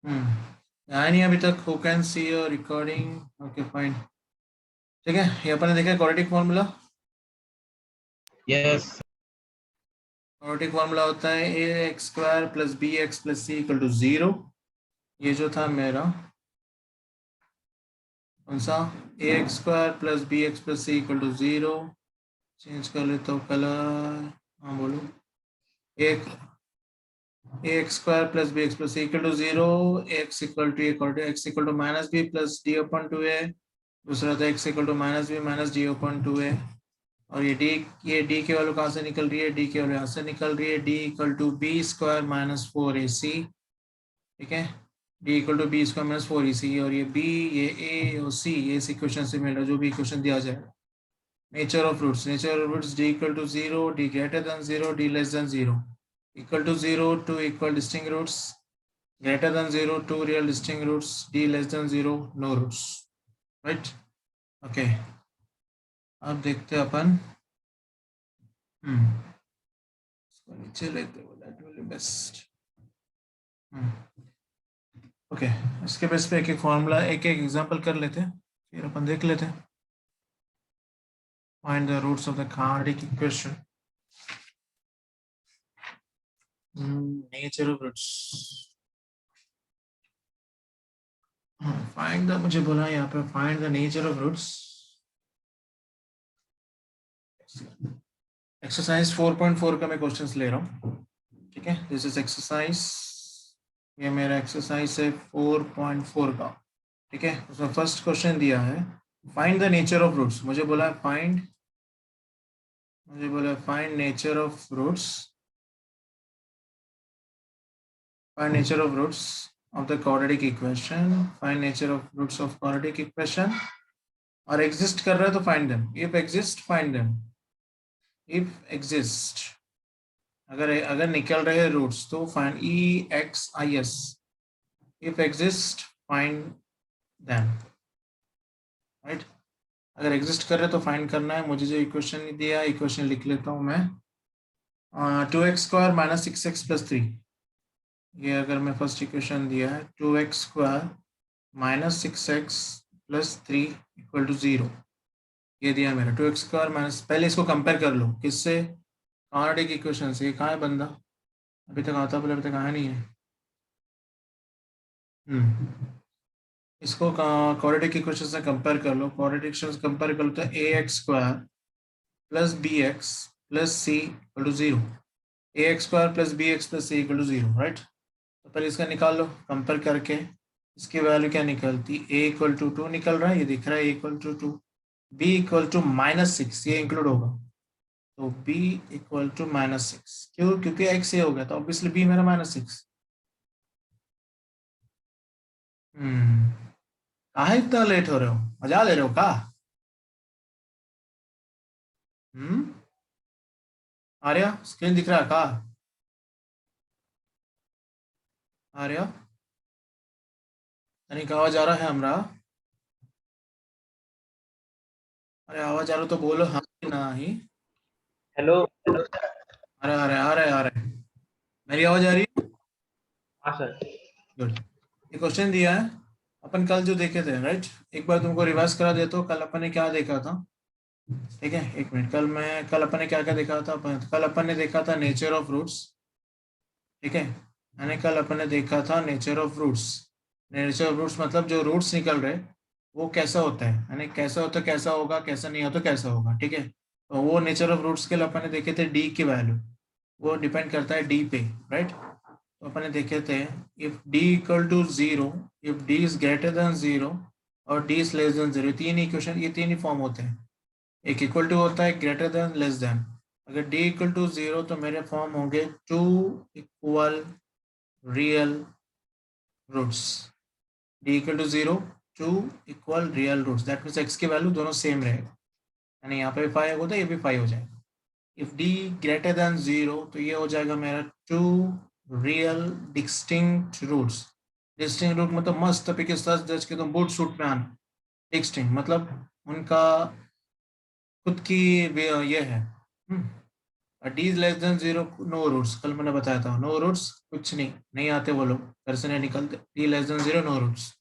आया नहीं अभी तक? Who can see your recording? Okay fine. ठीक है, ये अपन ने देखा quadratic formula. Yes quadratic formula होता है a x square plus b x plus c equal to 0। ये जो था मेरा कौन सा, a x square plus b x plus c equal to 0। Change कर लेता हूँ कलर। हाँ बोलो। एक a x square plus b x plus c equal to 0। X equal to x equal to minus b plus d upon two है। दूसरा था x equal to minus b minus d upon two है। और ये D के value कहाँ से निकल रही है? डी के वैल्यू यहाँ से निकल रही है। D equal to b square minus 4ac। ठीक है, d equal to b square minus 4ac। और ये बी, ये ए और सी, ये इस इक्वेशन से मिल रहा है, जो भी इक्वेशन दिया जाएगा। Nature of roots, nature of roots d equal to 0, d greater than 0, d less than 0। Equal to 0 two equal distinct roots, greater than 0 two real distinct roots, d less than 0 no roots. Right, okay. अब देखते हैं अपन। इसको नीचे लेते हो, that will be best. Okay, इसके base पे एक एक फॉर्मूला, एक एक एग्जांपल कर लेते हैं, फिर अपन देख लेते हैं। Find the roots of the quadratic equation. Nature of roots. Find the, मुझे बोला यहाँ पे find the nature of roots. Exercise 4.4 का मैं क्वेश्चंस ले रहा हूँ। ठीक है, दिस इज एक्सरसाइज, ये मेरा एक्सरसाइज है 4.4 का। ठीक है, उसमें फर्स्ट क्वेश्चन दिया है find the nature of roots. मुझे बोला है find nature of roots, find nature of roots of the quadratic equation, find nature of roots of quadratic equation. और एग्जिस्ट कर रहा है तो find them, if exist find them, if exist, अगर निकल रहे रूट्स तो find EXIS, if exist find them. Right, अगर एग्जिस्ट कर रहे तो फाइंड करना है। मुझे जो इक्वेशन दिया है, इक्वेशन लिख लेता हूँ मैं। 2x square minus 6x plus 3। ये अगर मैं फर्स्ट इक्वेशन दिया है 2x square minus 6x plus 3 equal to 0, ये दिया है मेरा 2x स्क्वायर माइनस। पहले इसको कंपेयर कर लो किससे? क्वाड्रेटिक इक्वेशन से। कहाँ है बंदा? अभी तक आता, पहले अभी तक आया नहीं है। इसको क्वाड्रेटिक इक्वेशन से कंपेयर कर लो। क्वाड्रेटिक इक्वेशन से कंपेयर कर लो तो ax square plus bx plus c equal to 0। ax square plus bx plus c equal to 0। Right, तो पहले इसका निकाल लो कंपेयर करके। इसकी वैल्यू क्या निकलती? a इक्वल टू 2 निकल रहा है, ये दिख रहा है a equal to 2। b equal to minus 6, ये इंक्लूड होगा, तो b इक्वल टू माइनस 6। क्यों? क्योंकि x ये हो गया तो ऑब्वियसली b मेरा माइनस 6। कहाँ इतना लेट हो रहे हो? मजा ले रहे हो का? आर्या, स्क्रीन दिख रहा है का? आर्या, यानी आवाज आ रहा है हमरा? अरे आवाज आ रहा तो बोलो हाँ कि ना ही। हेलो अरे अरे आ रहा है, आ रहा है। मेरी आवाज आ रही है? हाँ सर। गुड। ये क्वेश्चन दिया है, अपन कल जो देखे थे। राइट, एक बार तुमको रिवाइज करा देता हूँ, कल अपन ने क्या देखा था। ठीक है, एक मिनट। कल अपन ने क्या क्या देखा था? कल अपन ने देखा था नेचर ऑफ रूट्स। ठीक है, मैंने कल अपन ने देखा था nature of roots. Nature of roots मतलब जो रूट्स निकल रहे वो कैसा होता है, यानी कैसा होता है, कैसा होगा, कैसा नहीं होता, कैसा होगा। ठीक है, तो वो नेचर ऑफ रूट्स के लिए अपन ने देखे थे डी की वैल्यू, वो डिपेंड करता है डी पे। राइट, तो अपन ने देखे थे if d equal to 0, if d is greater than 0 और डी इज लेस देन 0। तीन इक्वेशन, ये तीन ही फॉर्म होते हैं। एक इक्वल टू होता है, ग्रेटर देन, लेस देन। अगर डी इक्वल टू 0 तो मेरे फॉर्म होंगे two equal real roots. D equal to 0, two equal real roots, that means x की वैल्यू दोनों सेम रहेगा, यानी यहाँ पे भी 5 होता है, ये भी 5 हो जाएगा। इफ डी ग्रेटर देन 0 तो ये हो जाएगा मेरा two real distinct roots. Distinct root मतलब मस्त तरीके से जज के तुम बूट सूट में आना। डिस्टिंक्ट मतलब उनका खुद की ये है। D is less than zero, no roots, कल मैंने बताया था नो रूट्स, कुछ नहीं आते वो लोग, घर से नहीं निकलते। D less than zero, no roots.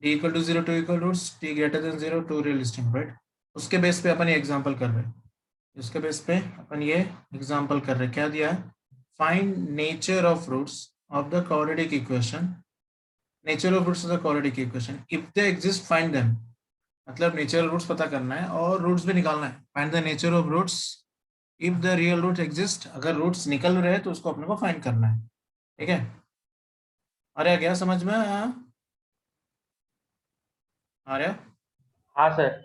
D equal to zero, two equal roots, d greater than zero, two realistic, right. उसके बेस पे अपन ये एग्जाम्पल कर रहे हैं, उसके बेस पे अपन ये एग्जाम्पल कर रहे हैं। क्या दिया है? Find nature of roots of the quadratic equation, nature of roots of the quadratic equation, if they exist find them. मतलब नेचर ऑफ रूट्स पता करना है और रूट्स भी निकालना है। Find the nature of roots if the real root exist, अगर roots निकल रहे हैं तो उसको अपने को फाइंड करना है, ठीक है। अरे क्या समझ में आया? आ रहा? हाँ सर।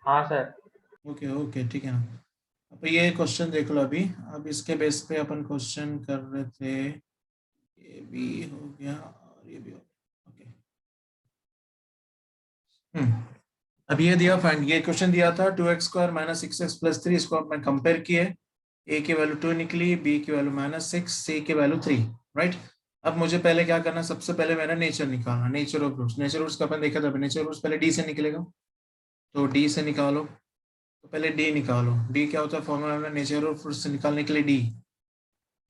हाँ सर। ओके ओके, ठीक है ना। अब ये क्वेश्चन देख लो अभी। अब इसके बेस पे अपन क्वेश्चन कर रहे थे, ये भी हो गया और ये भी हो गया, ओके। अब ये दिया फाइंड, ये क्वेश्चन दिया था 2x² माइनस 6x+3, इसको अपन कंपेयर किए। ए की वैल्यू 2 निकली, बी की वैल्यू -6, सी की वैल्यू 3, राइट। अब मुझे पहले क्या करना है? सबसे पहले मेरा नेचर निकालना, nature of roots. Nature roots का अपन देखा था, नेचर रूट्स पहले डी से निकलेगा, तो डी से निकालो। तो पहले डी निकालो। डी क्या होता है फॉर्मूला में नेचर ऑफ रूट्स से निकालने के लिए? डी।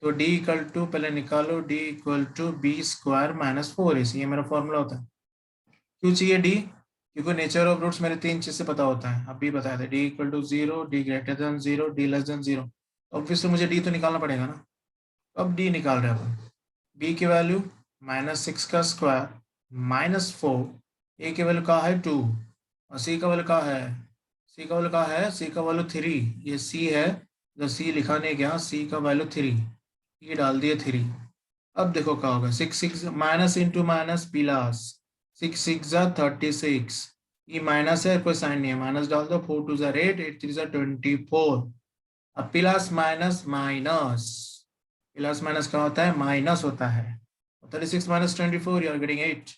तो डी इक्वल टू, पहले निकालो, D equal to b² minus 4ac, ये मेरा फॉर्मूला होता है। क्यों चाहिए डी? क्योंकि नेचर ऑफ रूट्स मेरे 3 चीज से पता होता है, अभी बताया था। D equal to 0, d greater than 0, d less than 0। Obviously मुझे डी तो निकालना पड़ेगा ना। अब डी निकाल रहे हैं अपन। बी की वैल्यू -6 का स्क्वायर -4, ए की वैल्यू का है 2, और सी का वैल्यू का है, सी का वैल्यू का है, सी का वैल्यू 3, ये सी है, जो सी लिखा नहीं गया, सी का वैल्यू 3, ये डाल दिए 3। अब देखो क्या होगा, 6 6 माइनस इंटू माइनस प्लस, 6 6 जा 36, ये माइनस है, कोई साइन नहीं है, माइनस डाल दो, 4 2 जा 8, 8 3 जा 24। अब plus minus minus, plus minus क्या होता है? माइनस होता है। 36 minus 24, you are getting 8।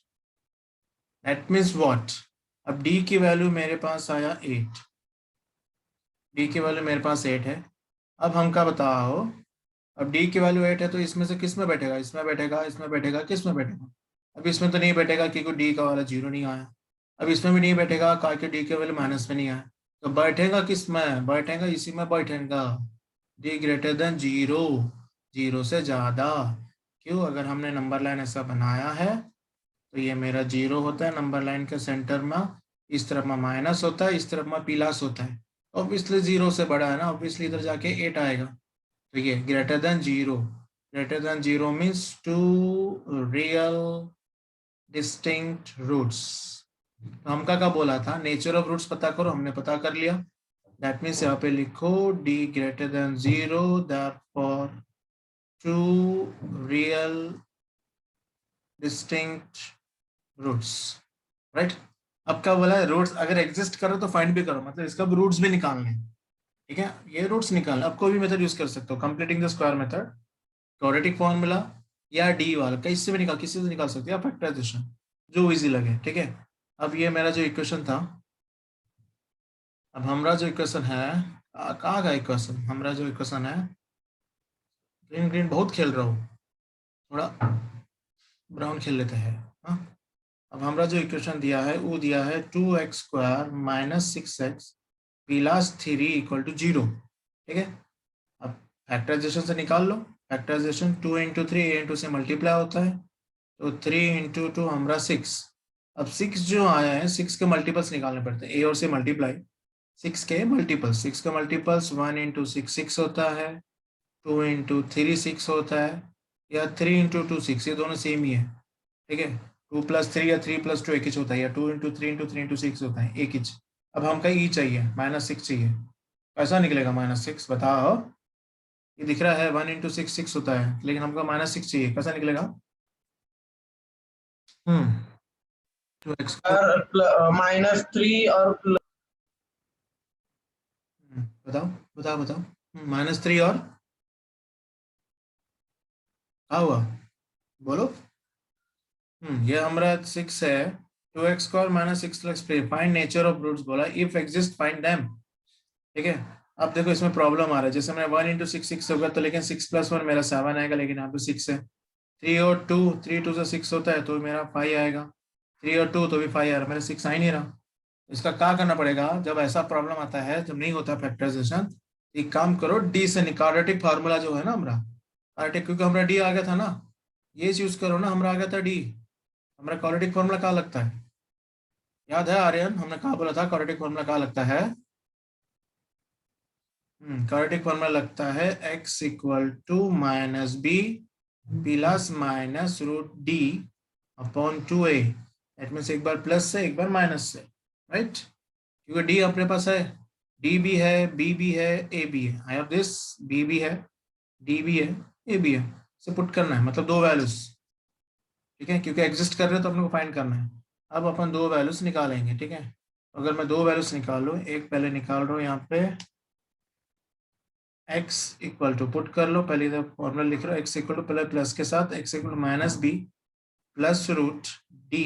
That means what? अब डी की वैल्यू मेरे पास आया 8, डी की वैल्यू मेरे पास 8 है। अब हम क्या बताओ, अब डी की वैल्यू 8 है तो इसमें से किस में बैठेगा? इसमें बैठेगा, इसमें बैठेगा, किस में बैठेगा? अब इसमें तो नहीं बैठेगा क्योंकि डी का वाला 0 नहीं आया। अब इसमें भी नहीं बैठेगा क्योंकि डी के वैल्यू माइनस में नहीं आया। तो बैठेगा किस में? बैठेगा इसी में बैठेगा, डी ग्रेटर देन 0, 0 से ज्यादा। क्यों? अगर हमने नंबर लाइन ऐसा बनाया है तो ये मेरा 0 होता है नंबर लाइन के सेंटर में, इस तरफ में माइनस होता है, इस तरफ में प्लस होता है। ऑब्वियसली 0 से बड़ा है ना, ऑब्वियसली इधर जाके 8 आएगा। तो ये greater than 0, greater than 0 means 2 real distinct roots. तो हम क्या बोला था? नेचर ऑफ रूट्स पता करो, हमने पता कर लिया। दैट मीन्स यहाँ पे लिखो d greater than 0, therefore 2 real distinct roots, right. अब क्या बोला है? रूट्स अगर एग्जिस्ट करो तो फाइंड भी करो, मतलब इसका रूट्स भी निकालने, ठीक है। ये रूट्स निकालना, अब कोई भी मेथड यूज कर सकते हो, completing the square method, quadratic formula, या डी वाला, किसी से भी निकाल, किसी से निकाल सकते हो, या फैक्टराइजेशन, जो इजी लगे, ठीक है। अब ये मेरा जो इक्वेशन था, अब हमारा जो इक्वेशन है, कहाँ का इक्वेशन? हमारा जो इक्वेशन है, ग्रीन ग्रीन बहुत खेल रहा हूँ, थोड़ा ब्राउन खेल लेते हैं, हाँ। अब हमारा जो इक्वेशन दिया है वो दिया है 2x² minus 6x plus 3 equal to 0, ठीक है। अब फैक्टराइजेशन से निकाल लो, फैक्टराइजेशन 2 इंटू 3 ए इंटू से मल्टीप्लाई होता है, तो 3 इंटू 2 हमारा 6। अब 6 जो आया है, 6 के मल्टीपल्स निकालने पड़ते हैं, ए और से मल्टीप्लाई, 6 के मल्टीपल्स, 6 के मल्टीपल्स 1 इंटू 6 6 होता है, 2 इंटू 3 6 होता है, या 3 इंटू 2 6, ये दोनों सेम ही है, ठीक है। 2 प्लस 3 या 3 प्लस 2 एक ही होता है, या 2 इंटू 3 इंटू 3 इंटू 6 होता है, एक ही। अब हमका ई चाहिए, -6 चाहिए, कैसा निकलेगा -6? बताओ। ये दिख रहा है 1 इंटू 6 6 होता है, लेकिन हमको -6 चाहिए, कैसा निकलेगा? 2x, -3 और बताओ बताओ बताओ। -3 और क्या हुआ? बोलो। ये हमारा 6 है, 2x² minus 6 find nature of roots बोला, इफ एग्जिस्ट फाइंड देम, ठीक है। अब देखो इसमें प्रॉब्लम आ रहा है, जैसे मैंने 1 इंटू 6 6 होगा, तो लेकिन 6 प्लस 1 मेरा 7 आएगा, लेकिन यहाँ पे 6 है। 3 और 2, 3 2 से 6 होता है, तो मेरा 5 आएगा। 3 और 2 तो भी 5 आ रहा, मेरा 6 आ ही नहीं रहा। इसका क्या करना पड़ेगा, जब ऐसा प्रॉब्लम आता है, जब नहीं होता फैक्टराइजेशन, एक काम करो, डी से क्वाड्रेटिक फार्मूला जो है ना हमारा क्वाड्रेटिक, क्योंकि हमारा डी आ गया था ना, ये यूज करो ना, हमारा आ गया था डी। हमारा क्वाड्रेटिक फार्मूला क्या लगता है, याद है आर्यन, हमने कहा बोला था क्वाड्रेटिक फार्मूला क्या लगता है? क्वाड्रेटिक फार्मूला लगता है x equal to minus b plus minus root d upon 2a। That means एक बार प्लस से एक बार माइनस से, राइट? क्योंकि डी अपने पास है, डी भी है, बी भी है, ए भी है। आई हैव दिस, बी भी है, डी भी है, ए भी है। इसे पुट करना है, मतलब दो वैल्यूज, ठीक है, क्योंकि एग्जिस्ट कर रहे हो तो अपने को फाइंड करना है। अब अपन दो वैल्यूज निकालेंगे, ठीक है। अगर मैं दो वैल्यूज निकालूं, एक पहले निकाल रहा हूँ यहाँ पे, x इक्वल टू, पुट कर लो पहले, इधर फॉर्मूला लिख रहा हूँ, x इक्वल टू पहले प्लस के साथ x equal to minus b plus root d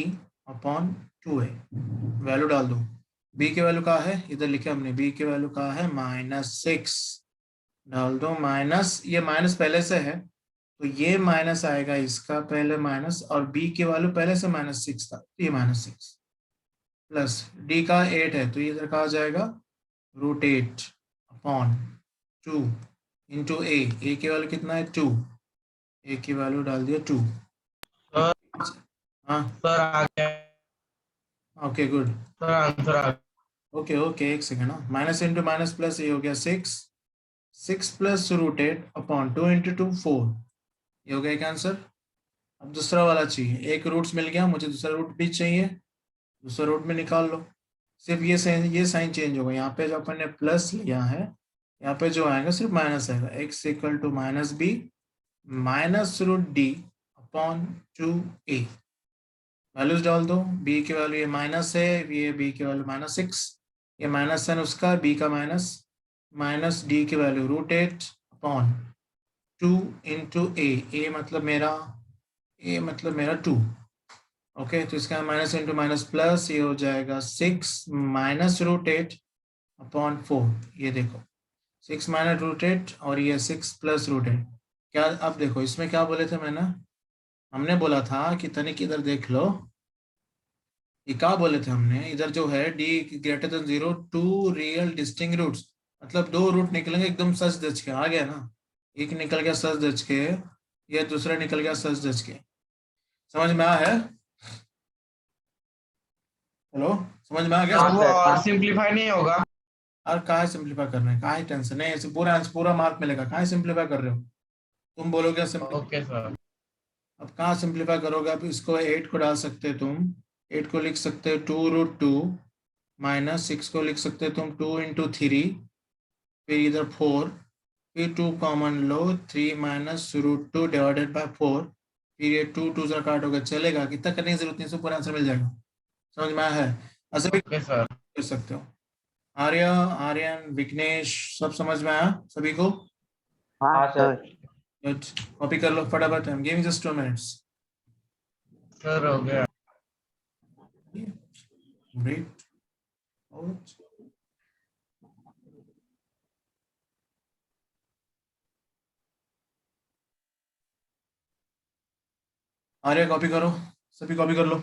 upon 2a, value डाल दो। b के वैल्यू कहा है, इधर लिखे हमने, b के वैल्यू कहा है -6, डाल दो माइनस, ये माइनस पहले से है तो ये माइनस आएगा, इसका पहले माइनस, और b की वैल्यू पहले से -6 था, तो ये -6 प्लस d का 8 है, तो ये इधर कहा जाएगा √8 अपॉन 2 इंटू ए की वैल्यू कितना है 2, ए की वैल्यू डाल दिया 2। सर हाँ सर आ गया ओके गुड, सर, आंसर आ गया। ओके ओके एक सेकेंड। हाँ, माइनस इंटू माइनस प्लस, ये हो गया 6 प्लस √8 अपॉन 2 इंटू 2 4, ये हो गया एक आंसर। अब दूसरा वाला चाहिए, एक रूट्स मिल गया, मुझे दूसरा रूट भी चाहिए, दूसरा रूट में निकाल लो। सिर्फ ये साइन चेंज होगा, यहाँ पे जो अपन ने प्लस लिया है, यहाँ पे जो आएगा सिर्फ माइनस आएगा, x equal to minus b minus root d upon 2a, values डाल दो। b की वैल्यू ये माइनस है, ये b की वैल्यू -6, ये माइनस है उसका, b का माइनस, माइनस डी की वैल्यू √8 अपॉन 2 इंटू ए मतलब मेरा 2। ओके, तो इसका माइनस इंटू माइनस प्लस, ये हो जाएगा 6 माइनस √8 अपॉन 4, ये देखो 6 माइनस √8 और ये 6 प्लस √8। क्या, अब देखो इसमें क्या बोले थे मैंने, हमने बोला था कि तनिक इधर देख लो, ये क्या बोले थे हमने, इधर जो है d greater than 0 two real distinct roots, मतलब दो रूट निकलेंगे एकदम सच दच के, आ गया ना, एक निकल गया सच दच के, ये दूसरा निकल गया सच दच के, समझ में आया है? हेलो, समझ में आ गया? हाँ वो सर, और हाँ सिंप्लीफाई नहीं होगा? और कहाँ सिंप्लीफाई करना है, कहाँ टेंशन है, ऐसे पूरा आंसर पूरा मार्क मिलेगा, कहाँ सिंप्लीफाई कर रहे हो? तुम बोलोगे सिंप्लीफाई, ओके सर। अब कहाँ सिंप्लीफाई करोगे? अब इसको 8 को डाल सकते हो तुम, 8 को लिख सकते हो 2√2 माइनस 6 को लिख सकते हो तुम 2 इंटू 3, फिर इधर 4, फिर 2 common low, 3 minus √2 divided by 4, फिर ये 2 2 से काट होगा, चलेगा, कितना करने की जरूरत नहीं, इसको पूरा आंसर मिल जाएगा। समझ में आया है? ऐसे भी ओके सर। कर सकते हो। आर्य, आर्यन, विघ्नेश, सब समझ में आया सभी को? हाँ सर। गुड, कॉपी कर लो फटाफट, I am giving just 2 minutes. Sir हो गया। Great, out. आर्य कॉपी करो, सभी कॉपी कर लो।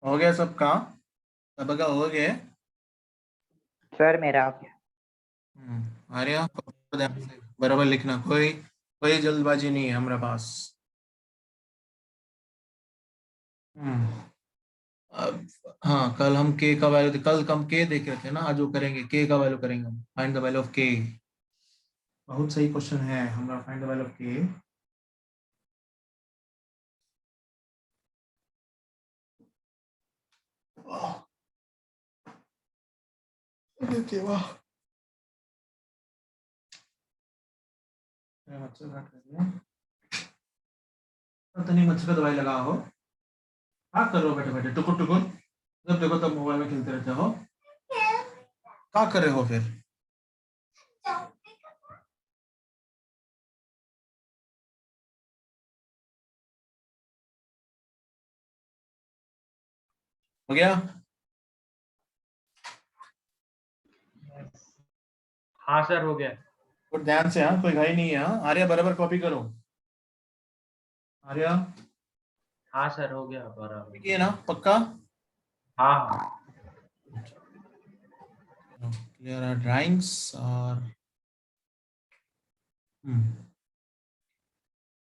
हो गया सबका? सबका हो गया? सर मेरा हो गया। आर्या ध्यान से बराबर लिखना, कोई कोई जल्दबाजी नहीं है हमारे पास। हम्म अब हाँ, कल हम के का वैल्यू, कल हम के देख रहे थे ना, आज वो करेंगे के का वैल्यू करेंगे हम, फाइंड द वैल्यू ऑफ के। बहुत सही क्वेश्चन है हमारा, फाइंड द वैल्यू ऑफ के। वाह, मच्छर काट रही है। पता नहीं मच्छर का दवाई लगा हो। क्या कर रहे हो बैठे बैठे टुकुर टुकुर? जब देखो तब मोबाइल में खेलते रहते हो। क्या कर रहे हो फिर? हो गया? हाँ सर हो गया। और ध्यान से, हाँ कोई घाई नहीं है। हाँ आर्या बराबर कॉपी करो। आर्या हाँ सर हो गया बराबर। ठीक है ना, पक्का? हाँ हाँ। क्लियर आर ड्राइंग्स और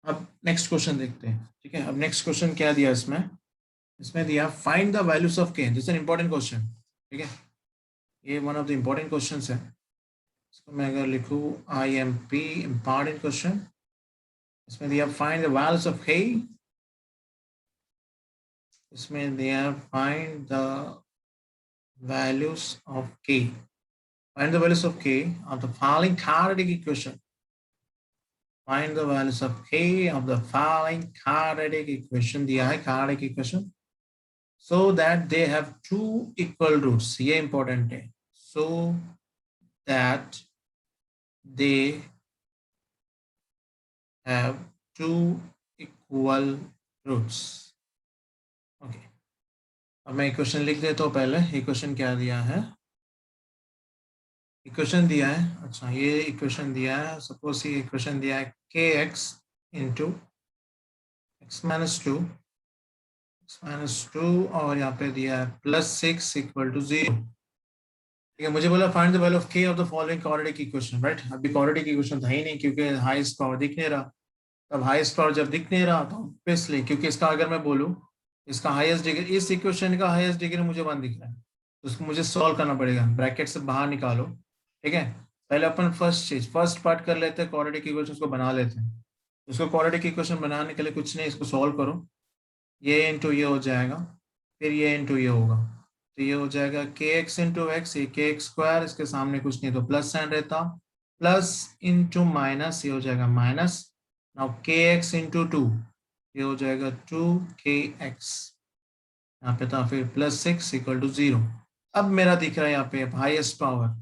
अब नेक्स्ट क्वेश्चन देखते हैं। ठीक है, अब नेक्स्ट क्वेश्चन क्या दिया इसमें? इसमें दिया फाइंड द वैल्यूज ऑफ के। This an important question. ठीक है, ये one of the important question है। इसको मैं अगर लिखूं IMP इंपॉर्टेंट क्वेश्चन, इसमें दिया फाइंड द वैल्यूज ऑफ के। इसमें दिया फाइंड द वैल्यूज ऑफ के। फाइंड द वैल्यूज ऑफ के of the following quadratic equation. Find the values of k of the following quadratic equation. दिया है quadratic equation so that they have two equal roots. ये important है, so that they have two equal roots. Okay, अब मैं equation लिख देता हूँ पहले। इक्वेशन क्या दिया है? इक्वेशन दिया है, अच्छा ये इक्वेशन दिया है, सपोज ये इक्वेशन दिया है kx into x minus two, -2 और यहाँ पे दिया है +6 इक्वल टू 0। ठीक है, मुझे बोला फाइंड द वैल्यू ऑफ के of the following quadratic equation, right? अभी क्वाड्रेटिक इक्वेशन था ही नहीं क्योंकि हाईएस्ट पावर दिख नहीं रहा। तब हाईएस्ट पावर जब दिख नहीं रहा तो इसलिए, क्योंकि इसका अगर मैं बोलूँ इसका हाईएस्ट डिग्री, इस इक्वेशन का हाईएस्ट डिग्री मुझे 1 दिख रहा है, तो उसको मुझे सॉल्व करना पड़ेगा। ब्रैकेट से बाहर निकालो। ठीक है, पहले अपन फर्स्ट पार्ट कर लेते हैं, क्वाड्रेटिक इक्वेशन को बना लेते हैं। उसको क्वाड्रेटिक इक्वेशन बनाने के लिए कुछ नहीं, इसको सॉल्व करो। ये इंटू ये हो जाएगा, फिर ये इंटू ये होगा, तो ये हो जाएगा के एक्स इंटू एक्स, ये के एक्स स्क्वायर, इसके सामने कुछ नहीं तो प्लस साइन रहता, प्लस इंटू माइनस, ये हो जाएगा माइनस। नाउ के एक्स इंटू टू, ये हो जाएगा 2kx, यहाँ पे था फिर +6 इक्वल टू 0। अब मेरा दिख रहा है यहाँ पे हाईएस्ट पावर।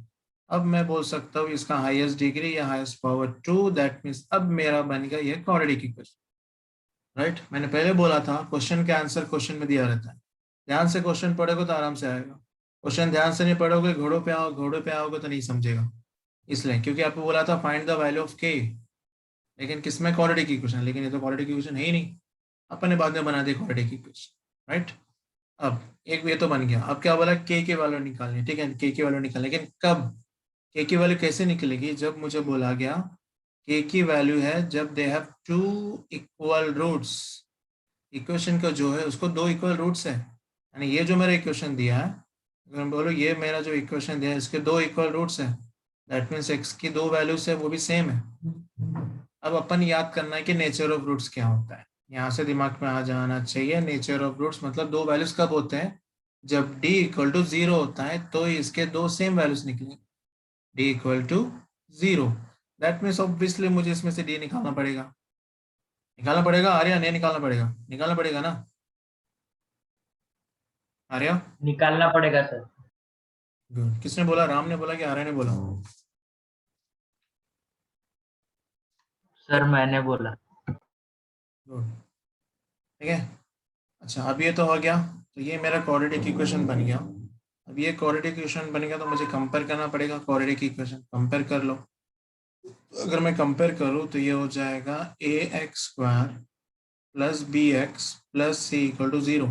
अब मैं बोल सकता हूँ इसका हाईएस्ट डिग्री या हाईएस्ट पावर 2, दैट मीन्स अब मेरा बन गया ये क्वाड्रेटिक इक्वेशन, राइट? मैंने पहले बोला था क्वेश्चन का आंसर क्वेश्चन में दिया रहता है। ध्यान से क्वेश्चन पढ़ोगे तो आराम से आएगा। क्वेश्चन ध्यान से नहीं पढ़ोगे, घोड़ों पे आओगे तो नहीं समझेगा। इसलिए, क्योंकि आपको बोला था फाइंड द वैल्यू ऑफ के, लेकिन किसमें? क्वाड्रेटिक इक्वेशन, लेकिन ये तो क्वाड्रेटिक इक्वेशन है ही नहीं। अपन ने बाद में बना दिया क्वाड्रेटिक इक्वेशन, राइट? अब एक ये तो बन गया। अब क्या बोला? के वैल्यू निकालनी है। ठीक है, के वैल्यू निकालनी, लेकिन कब? के की वैल्यू कैसे निकलेगी? जब मुझे बोला गया के की वैल्यू है जब they have 2 equal roots. Equation का जो है उसको 2 इक्वल रूट्स है, यानी ये जो मेरा इक्वेशन दिया है, अगर मैं बोलूँ ये मेरा जो इक्वेशन दिया है इसके 2 इक्वल रूट्स है, दैट मीन्स एक्स की 2 वैल्यूज है वो भी सेम है। अब अपन याद करना है कि नेचर ऑफ रूट्स क्या होता है, यहाँ से दिमाग में आ जाना चाहिए। नेचर ऑफ रूट्स मतलब 2 वैल्यूज कब होते हैं? जब d इक्वल टू 0 होता है तो इसके 2 सेम वैल्यूज निकलेंगे, d equal to 0। That means obviously मुझे इसमें से d निकालना पड़ेगा। निकालना पड़ेगा आर्या, नहीं निकालना पड़ेगा? निकालना पड़ेगा ना आर्या? निकालना पड़ेगा सर। गुड। किसने बोला? राम ने बोला कि आर्या ने बोला? सर मैंने बोला। गुड, ठीक है। अच्छा, अब ये तो हो गया, तो ये मेरा क्वाड्रेटिक इक्वेशन बन गया। अब ये क्वाड्रेटिक इक्वेशन बन गया तो मुझे कंपेयर करना पड़ेगा क्वाड्रेटिक इक्वेशन। कंपेयर कर लो। अगर मैं कंपेयर करूँ तो ये हो जाएगा ax² + bx + c = 0।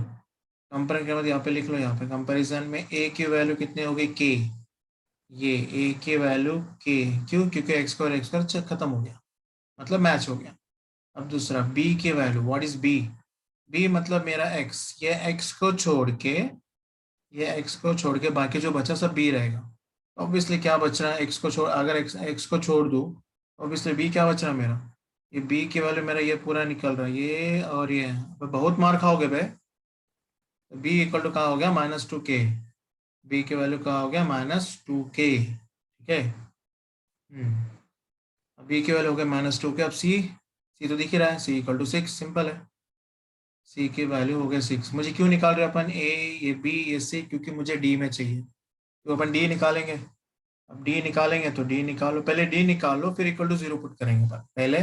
कंपेरिजन के बाद यहाँ पे लिख लो, यहाँ पे कंपैरिजन में a की वैल्यू कितनी हो गई k, ये a की वैल्यू k, क्यों? क्योंकि x स्क्वायर खत्म हो गया, मतलब मैच हो गया। अब दूसरा b की value, what is b? b मतलब मेरा x, ये x को छोड़ के, ये x को छोड़ के बाकी जो बचा सब b रहेगा। ऑब्वियसली क्या बच रहा है, x को छोड़, अगर x को छोड़ दूँ, ऑब्वियसली b क्या बच रहा है मेरा, ये b की वैल्यू मेरा ये पूरा निकल रहा है, ये और ये। अब बहुत मार खाओगे बे। b इक्वल टू कहाँ हो गया, -2k। b की वैल्यू कहाँ हो गया, -2k। ठीक है। अब b की वैल्यू हो गया -2k। अब c तो दिख ही रहा है, c इक्वल टू 6, सिंपल है। c की वैल्यू हो गया 6। मुझे क्यों निकाल रहे अपन a, ये b, ये c? क्योंकि मुझे d में चाहिए, तो अपन d निकालेंगे। अब d निकालेंगे तो d निकालो, पहले d निकालो फिर इक्वल टू 0 पुट करेंगे। पहले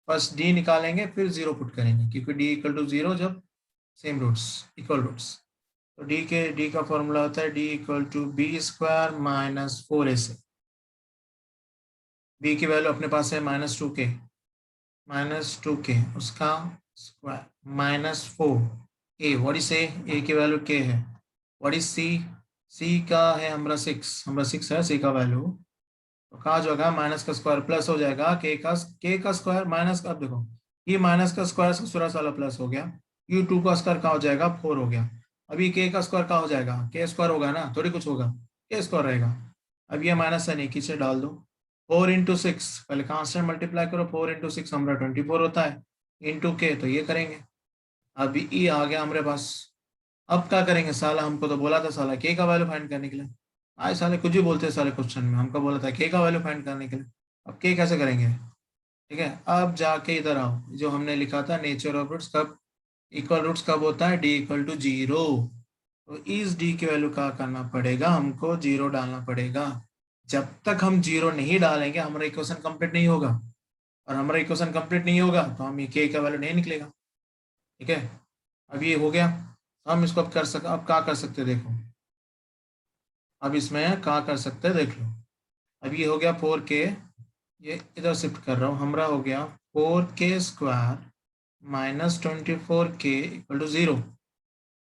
फर्स्ट d निकालेंगे फिर 0 पुट करेंगे, क्योंकि d इक्वल टू 0 जब सेम रूट्स, इक्वल रूट्स। तो d का फॉर्मूला होता है d equal to b² minus 4ac। b की वैल्यू अपने पास है -2k, उसका square -4a। What is a की वैल्यू k है। व्हाट इज c का है हमारा 6 है c का वैल्यू। तो कहा जाएगा माइनस का स्क्वायर प्लस हो जाएगा k का स्क्वायर माइनस का। अब देखो, ये माइनस का स्क्वायर ससुरा साला प्लस हो गया, u2 का स्क्वायर कहा हो जाएगा 4 हो गया। अभी k का स्क्वायर कहा हो जाएगा, k स्क्वायर होगा ना, थोड़ी कुछ होगा, k स्क्वायर रहेगा। अब ये माइनस है, नीचे से डाल दो। 4 × 6, पहले कांस्टेंट मल्टीप्लाई करो, 4 × 6 हमारा 24 होता है, इंटू k, तो ये करेंगे। अभी e आ गया हमारे पास। अब क्या करेंगे, साला हमको तो बोला था साला k का वैल्यू फाइंड करने के लिए। आए साले कुछ भी बोलते हैं साले, क्वेश्चन में हमको बोला था k का वैल्यू फाइंड करने के लिए। अब k कैसे करेंगे? ठीक है, अब जाके इधर आओ, जो हमने लिखा था नेचर ऑफ रूट्स, कब इक्वल रूट्स कब होता है, d इक्वल टू 0। तो इस d की वैल्यू क्या करना पड़ेगा, हमको 0 डालना पड़ेगा। जब तक हम 0 नहीं डालेंगे हमारा इक्वेशन कंप्लीट नहीं होगा, और हमारा इक्वेशन कंप्लीट नहीं होगा तो हम k का वैल्यू नहीं निकलेगा। ठीक है, अब ये हो गया। हम इसको अब क्या कर सकते हैं, देखो अब इसमें क्या कर सकते हैं देख लो। अब ये हो गया 4k, ये इधर शिफ्ट कर रहा हूँ, हमारा हो गया 4k² minus 24k equal to 0।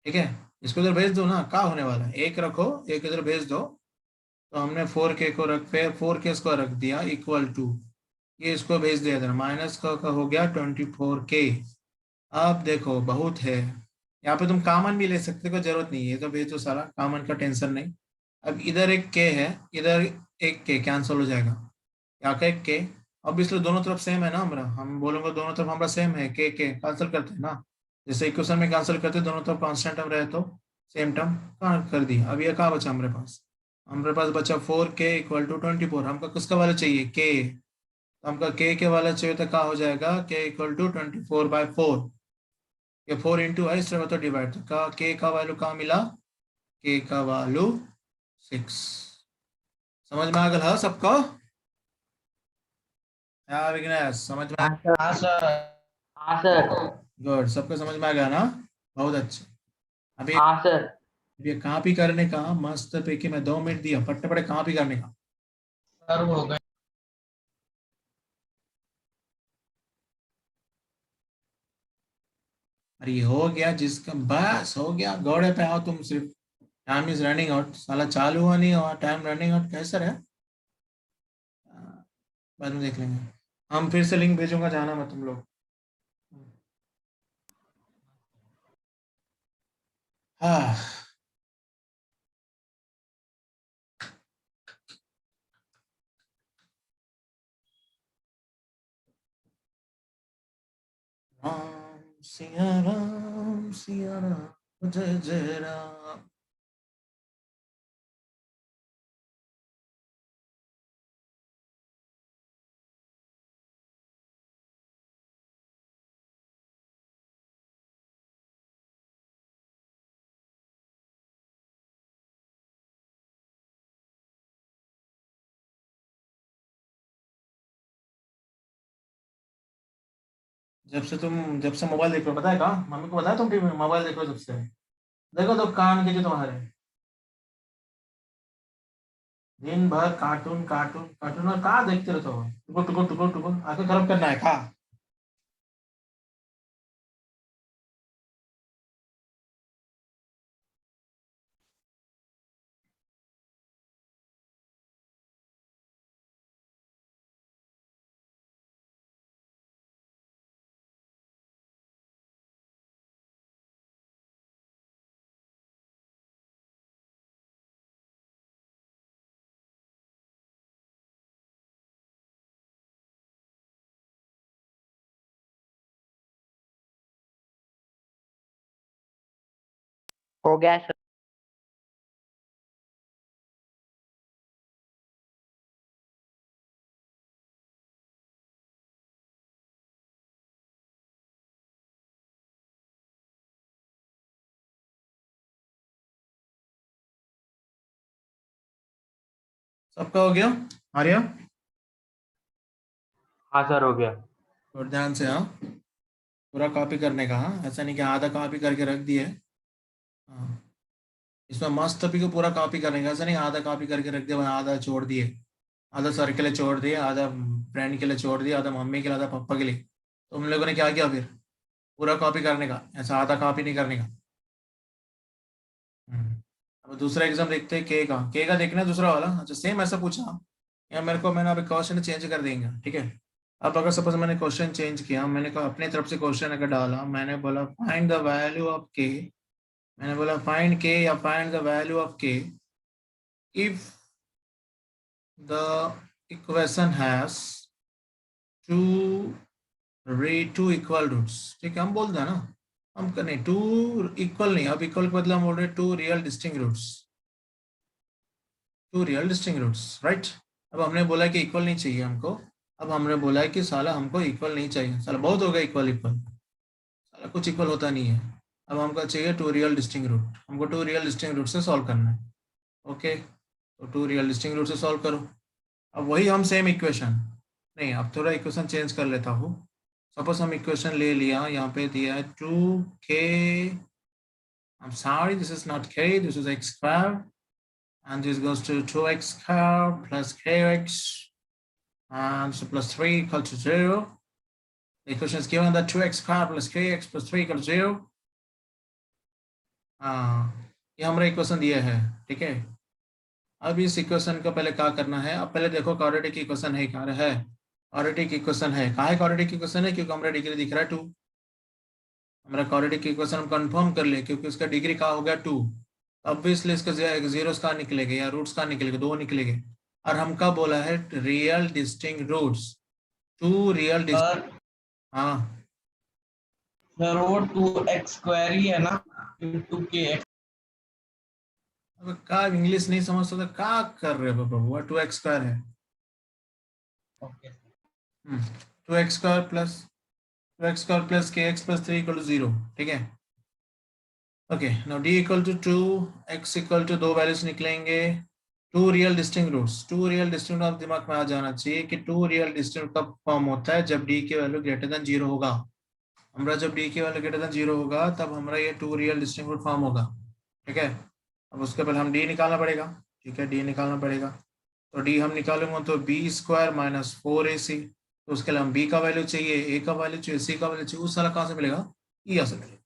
ठीक है, इसको इधर भेज दो ना, क्या होने वाला है, एक रखो एक इधर भेज दो। तो हमने 4k को रख पे 4k² रख दिया इक्वल टू, ये इसको भेज दिया इधर, माइनस का हो गया 24k। अब देखो बहुत है, यहाँ पे तुम कॉमन भी ले सकते हो, जरूरत नहीं है, ये तो भेजो सारा, कॉमन का टेंशन नहीं। अब इधर एक k है, इधर एक k कैंसिल हो जाएगा, यहाँ का एक k। अब इसलिए दोनों तरफ सेम है ना हमारा, हम बोलेंगे दोनों तरफ हमारा सेम है, k कैंसिल करते हैं ना, जैसे इक्वेशन में कैंसिल करते हैं, दोनों तरफ कांस्टेंट टर्म रहे तो सेम टर्म कहाँ कर दी। अब ये कहाँ बचा हमारे पास बचा 4k इक्वल टू 24। हमको किसका वाला चाहिए, k, तो हमका k के वाला चाहिए तो क्या हो जाएगा, k इक्वल टू 24/4। ये 4 इंटू है, इसलिए तो डिवाइड, तो का k का वैल्यू कहाँ मिला, k का वैल्यू 6। समझ में आ गया है सबको? हाँ विघ्नेश, समझ में आ? हाँ सर। हाँ सर। हाँ सर। गुड, सबको समझ में आ गया ना, बहुत अच्छे। अभी हाँ सर। ये कॉपी करने का मस्त पैकी, मैं 2 मिनट दिया, पट्टे पट्टे कॉपी करने का। सर हो गए। अरे ये हो गया जिसका, बस हो गया, घोड़े पे आओ तुम सिर्फ। टाइम इज रनिंग आउट, साला चालू हुआ नहीं हुआ, टाइम रनिंग आउट कैसा है? बाद में देख लेंगे, हम फिर से लिंक भेजूंगा, जाना मैं तुम लोग। हाँ, राम सिया राम जय जय राम। जब से मोबाइल देख रहे हो, पता है कहाँ मम्मी को बताया, तुम टीवी में मोबाइल देख रहे हो जब से, देखो तो कान के जो तुम्हारे, दिन भर कार्टून कार्टून कार्टून, और कहाँ देखते रहते हो, टुकुर टुकुर टुकुर टुकुर, आंखें खराब करना है कहाँ? हो गया सर। सबका हो गया? आर्या, हाँ सर हो गया। और ध्यान से, हाँ, पूरा कॉपी करने का, हाँ, ऐसा नहीं कि आधा कॉपी करके रख दिए। हाँ, इसमें मस्त टॉपिक को पूरा कॉपी करने का, ऐसा नहीं आधा कॉपी करके रख दिया, वहाँ आधा छोड़ दिए, आधा सर के लिए छोड़ दिए, आधा फ्रेंड के लिए छोड़ दिया, आधा मम्मी के लिए, आधा पापा के लिए। तो हम लोगों ने क्या किया फिर? पूरा कॉपी करने का, ऐसा आधा कॉपी नहीं करने का। अब दूसरा एग्जाम देखते हैं, के का देखना है दूसरा वाला। अच्छा, सेम ऐसा पूछा या मेरे को, मैंने अभी क्वेश्चन चेंज कर देंगे, ठीक है। अब अगर सपोज मैंने क्वेश्चन चेंज किया, मैंने कहा अपने तरफ से क्वेश्चन अगर डाला, मैंने बोला फाइंड द वैल्यू ऑफ के, मैंने बोला फाइंड के या find the value of k if the equation has two equal roots, ठीक है, हम बोलते हैं ना, हम करने टू इक्वल नहीं, अब इक्वल के बदले हम बोल रहे two real distinct roots, two real distinct roots, right. अब हमने बोला कि इक्वल नहीं चाहिए हमको, अब हमने बोला है कि साला हमको इक्वल नहीं चाहिए, साला बहुत हो गया इक्वल इक्वल, साला कुछ इक्वल होता नहीं है। अब हमको चाहिए टू रियल डिस्टिंक्ट रूट, हमको टू रियल डिस्टिंक्ट रूट से सॉल्व करना है। ओके, तो टू रियल डिस्टिंक्ट रूट से सॉल्व करो। अब वही हम सेम इक्वेशन, नहीं अब थोड़ा इक्वेशन चेंज कर लेता हूँ। सपोज हम इक्वेशन ले लिया, यहाँ पे दिया है 2k, I'm sorry, this is not k, this is x square, and this goes to 2x square plus kx, and so plus 3 equal to 0. The equation is given that 2x square plus kx plus 3 equal to 0. ये हमारा equation दिया है, ठीक है। अब इस equation का पहले क्या करना है, अब पहले देखो क्वाड्रेटिक इक्वेशन है, क्या है क्वाड्रेटिक इक्वेशन है, कहाँ है क्वाड्रेटिक इक्वेशन है, क्योंकि हमारा डिग्री दिख रहा है 2, हमारा क्वाड्रेटिक इक्वेशन हम कंफर्म कर ले क्योंकि उसका डिग्री कहाँ हो गया 2। अब इसलिए इसका जीरोस कहाँ निकलेगा या रूट्स कहाँ निकलेगा, 2 निकलेंगे। और हमका बोला है real distinct roots, two real distinct, हाँ सर वो 2x स्क्वायर ही है ना, 2kx। अब का इंग्लिश नहीं समझता तो क्या कर रहे हो बाबू, 2x स्क्वायर है, okay 2x square plus kx plus 3 equal to 0, ठीक है। Okay, now d equal to 2, x equal to 2 values निकलेंगे, two real distinct roots, two real distinct आप दिमाग में आ जाना चाहिए कि टू रियल डिस्टिंक्ट कब फॉर्म होता है, जब d की वैल्यू ग्रेटर देन 0 होगा। हमारा जब d की वैल्यू ग्रेटर देन 0 होगा तब हमारा ये two real distinct root form होगा, ठीक है। अब उसके पहले हम d निकालना पड़ेगा, ठीक है, d निकालना पड़ेगा। तो d हम निकालेंगे तो b स्क्वायर माइनस 4ac, तो उसके लिए हम b का वैल्यू चाहिए, a का वैल्यू चाहिए, c का वैल्यू चाहिए, उस साला कहाँ से मिलेगा, यहाँ से मिलेगा।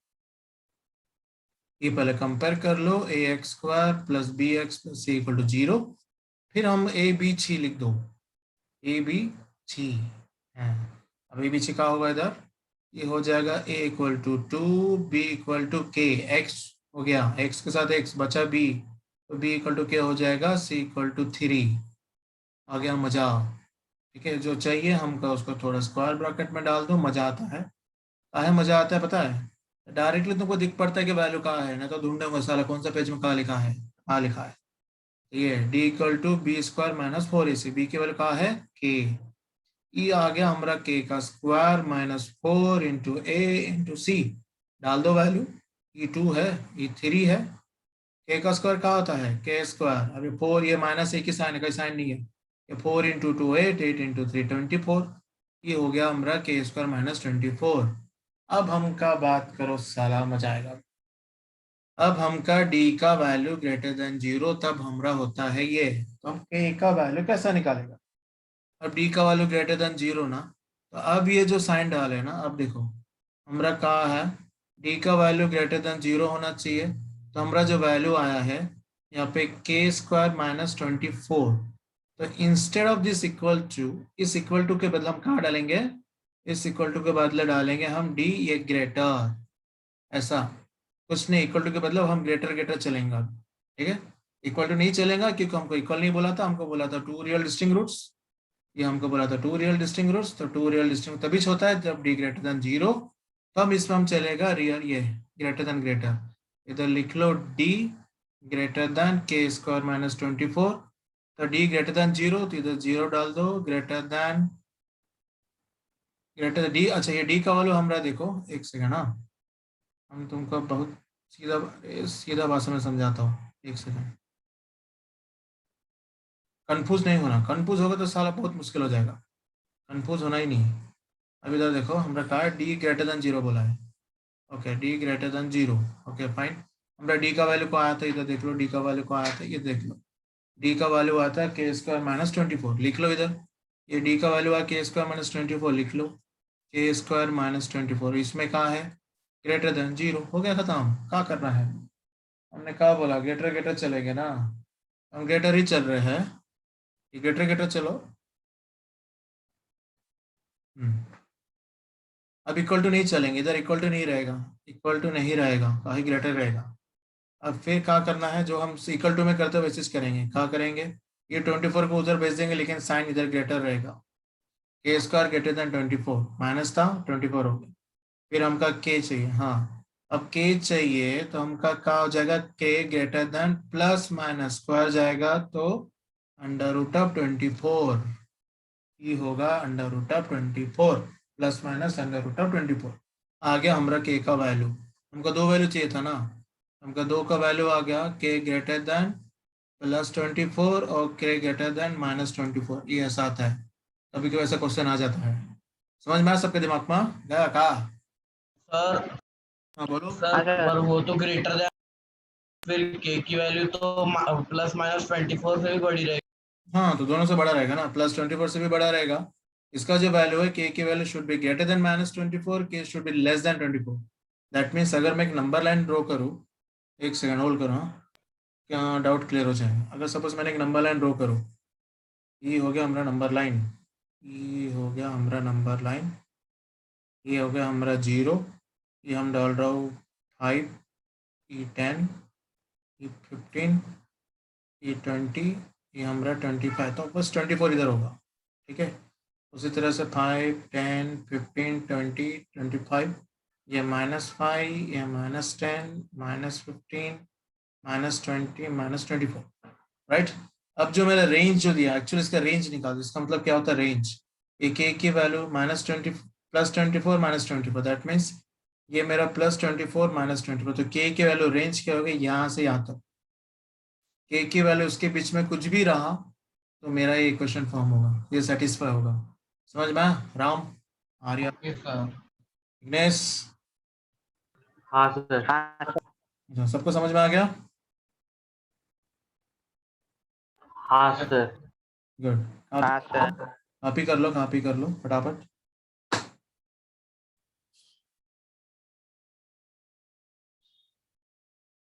ये पहले कंपेयर कर लो, a x square plus b x plus c equal to 0, फिर हम ए बी छी लिख दो, ए बी छी है। अब ए बी छी का होगा इधर, ये हो जाएगा a equal to 2, b equal to k, x हो गया, x के साथ x बचा b, तो b इक्वल टू k हो जाएगा, c इक्वल टू 3, आ गया मजा, ठीक है। जो चाहिए हमको उसको थोड़ा स्क्वायर ब्रैकेट में डाल दो, मजा आता है। काहे मजा आता है पता है, डायरेक्टली तुमको दिख पड़ता है कि वैल्यू कहाँ है, ना तो ढूंढने मसाला कौन सा पेज में कहाँ लिखा है, कहाँ लिखा है। ये d equal to b square minus 4ac, b की वैल्यू कहाँ है k, ये आ गया हमारा k का square minus 4 into a into c, डाल दो वैल्यू, ये 2 है, ये 3 है, k का स्क्वायर कहाँ होता है k स्क्वायर, अभी 4, ये माइनस एक ही साइन है, कोई साइन नहीं है, ये 4 इंटू 2 8, 8 इंटू 3 24, ये हो गया हमारा k स्क्वायर माइनस 24। अब हम का बात करो, साला मजा आएगा। अब हमका d का वैल्यू ग्रेटर देन 0 तब हमारा होता है ये, तो हम k का वैल्यू कैसा निकालेगा। अब d का वैल्यू ग्रेटर देन 0 ना, तो अब ये जो साइन डाले ना, अब देखो हमारा कहा है d का वैल्यू ग्रेटर देन 0 होना चाहिए, तो हमारा जो वैल्यू आया है यहाँ पे k स्क्वायर माइनस 24, तो instead of this equal to, इस इक्वल टू के बदले हम कहाँ डालेंगे, इस इक्वल टू के बदले डालेंगे हम d ये ग्रेटर, ऐसा कुछ नहीं, इक्वल टू के बदले हम ग्रेटर चलेंगे, ठीक है। इक्वल टू नहीं चलेगा क्योंकि हमको इक्वल नहीं बोला था, हमको बोला था टू रियल डिस्टिंक्ट रूट्स, ये हमको बोला था टू रियल डिस्टिंक्ट रूट्स, तो टू रियल डिस्टिंक्ट तभी होता है जब d ग्रेटर देन 0, तब इसमें हम चलेगा रियल ये ग्रेटर देन ग्रेटर। इधर लिख लो d greater then k square minus 24, तो d ग्रेटर देन 0, तो इधर 0 डाल दो, ग्रेटर d। अच्छा ये d का वैल्यू हमारा देखो, एक सेकंड, हाँ हम तुमको बहुत सीधा भाषा में समझाता हूँ, एक सेकंड। कंफ्यूज नहीं होना, कंफ्यूज होगा तो साला बहुत मुश्किल हो जाएगा, कंफ्यूज होना ही नहीं है। अब इधर देखो हमारा कहा है d ग्रेटर देन 0 बोला है, okay d greater than 0, okay fine. हमारा d का वैल्यू को आया था, इधर देख लो d का वैल्यू को आया था, ये देख लो d का वैल्यू आता है k स्क्वायर माइनस 24, लिख लो इधर, ये d का वैल्यू है k स्क्वायर माइनस 24, लिख लो k स्क्वायर माइनस 24, इसमें कहा है ग्रेटर देन 0, हो गया खत्म। क्या करना है, हमने कहा बोला ग्रेटर ग्रेटर चलेंगे ना, हम ग्रेटर ही चल रहे हैं, ये ग्रेटर ग्रेटर चलो। अब इक्वल टू नहीं चलेंगे, इधर इक्वल टू नहीं रहेगा, इक्वल टू नहीं रहेगा, कहीं ग्रेटर रहेगा। अब फिर क्या करना है, जो हम इक्वल टू में करते हैं वैसे ही करेंगे, क्या करेंगे, ये 24 को उधर भेज देंगे, लेकिन साइन इधर ग्रेटर रहेगा, के स्क्वायर ग्रेटर देन 24, माइनस था 24 हो गया, फिर हमका के चाहिए, हाँ अब के चाहिए तो हमका क्या हो जाएगा, k greater than plus minus square जाएगा, तो अंडर रूट ऑफ 24, ये होगा under root of 24 plus minus under root of 24। आ गया हमारा के का वैल्यू, हमको दो वैल्यू चाहिए था ना, हमका दो का वैल्यू आ गया, के ग्रेटर देन प्लस 24 और के ग्रेटर देन माइनस 24, ये ऐसा आता है, कभी कभी ऐसा क्वेश्चन आ जाता है। समझ में आया सबके दिमाग में गया का? सर हाँ बोलो। सर पर वो तो ग्रेटर देन, फिर के की वैल्यू तो प्लस माइनस 24 से भी बड़ी रहेगी। हाँ तो दोनों से बड़ा रहेगा ना, प्लस 24 से भी बड़ा रहेगा। इसका जो वैल्यू है के की value should be greater than minus 24, के should be less than 24। That means अगर मैं एक नंबर लाइन ड्रॉ करूँ, एक सेकंड होल्ड करो, हाँ क्या डाउट क्लियर हो जाए। अगर सपोज मैंने एक नंबर लाइन ड्रॉ करूँ, ये हो गया हमारा नंबर लाइन, ये हो गया हमारा नंबर लाइन, ये हो गया हमारा 0, ये हम डाल रहा हूँ 5, ये 10, ये 15, ये 20, ये हमारा 25, तो बस 24 इधर होगा, ठीक है। उसी तरह से 5, 10, 15, 20, 25, ये -5, ये -10, -15, -20, -24, राइट। अब जो मेरा रेंज जो दिया, एक्चुअली इसका रेंज निकाल, इसका मतलब क्या होता है रेंज, एक एक की वैल्यू -20 प्लस 24 -24, दैट मीन्स ये मेरा प्लस 24 -24, तो के की वैल्यू रेंज क्या होगी, यहाँ से यहाँ तक, के की वैल्यू उसके बीच में कुछ भी रहा तो मेरा ये इक्वेशन फॉर्म होगा, ये सेटिस्फाई होगा। समझ में आया? राम, आर्या, विघ्नेश, हाँ सर। अच्छा, सबको समझ में आ गया? हाँ सर। गुड। आप ही कर लो, कॉपी कर लो फटाफट।